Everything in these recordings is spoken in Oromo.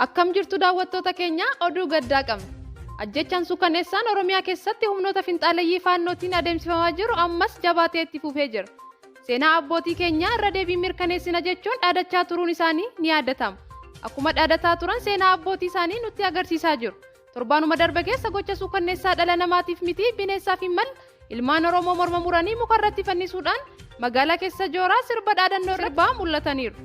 Akkam jirtu daawwattoota keenya oduu gaddaa qabna. Ajjechaan suukaneessaan Oromiyaa keessatti humnoota finxaaleeyyii faannootiin adeemsifamaa jiru ammas jabaatee itti fufee jira. Seenaa abbootii keenyaa irra deebii mirkaneessina jechuun dhaadachaa turuun isaanii ni yaadatama. Akkuma dhaadataa turan seenaa abbootii isaanii nutti agarsiisaa jiru. Torbaanuma darbe keessa gocha suukaneessaa dhala namaatiif miti bineensaaf hin malle ilmaan Oromoo morma muranii mukarratti fannisuudhaan magaalaa keessa jooraa sirba dhaadannoo sirbaa mul'ataniiru.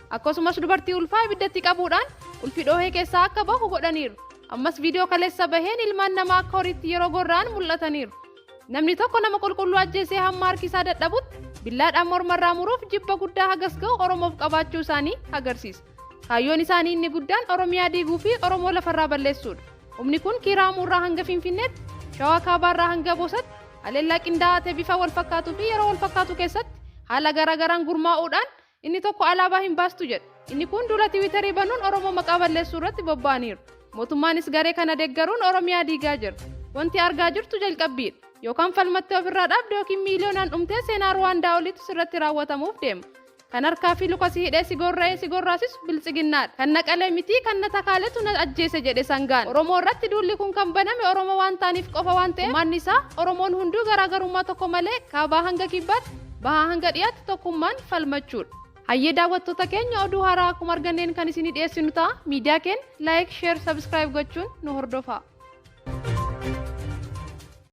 Akkasumas dubartii ulfaa ibiddatti qabuudhaan ulfi dhoohee keessaa akka bahu godhaniiru. Ammas viidiyoo kaleessa baheen ilmaan namaa akka horiitti yeroo gorra'an mul'ataniiru. Namni tokko nama qulqulluu ajjeesee hamma harkisaa dadhabutti billaadhaan mormarraa muruuf jibba guddaa hagas ga'u Oromoof qabaachuu isaanii agarsiisa. Kaayyoon isaanii inni guddaan Oromiyaa diiguu fi Oromoo lafarraa balleessuudha. Humni kun Kiiramuurraa hanga Finfinneetti, Shawaa Kaabaarraa hanga Boosatti, haleellaa qindaa'aa ta'e bifa wal fakkaatuu fi yeroo wal fakkaatu keessatti haala garaagaraan gurmaa'uudhaan inni tokko alaabaa hin baastu jedha. Inni kun duula Tiwiitarii banuun Oromoo maqaa balleessuu irratti bobba'aniiru. Mootummaanis garee kana deeggaruun Oromiyaa diigaa jira. Wanti argaa jirtu jalqabbiidha. Yookaan falmattee ofirraa dhaabde yookiin miiliyoonaan dhumtee seenaa Ruwaandaa olitti sirratti raawwatamuuf deema. Kan harkaa fi luka si hidhee si gorra'ee si gorraasisu biltsiginnaadha. Kan naqalee miti kan na takaaletu na ajjeese jedhe sangaan. Oromoo irratti duulli kun kan baname Oromoo waan ta'aniif qofa waan ta'eef uummanni isaa Oromoon hunduu garaagarummaa tokko malee kaabaa hanga kibbaatti bahaa hanga dhiyaatti tokkummaan falmachuudha. Hayyee daawwattoota keenya oduu haaraa akkuma arganneen kan isinii dhiyeessinu ta'a. Miidiyaa keenya laayik, sheer, sabskiraayib gochuun nu hordofaa.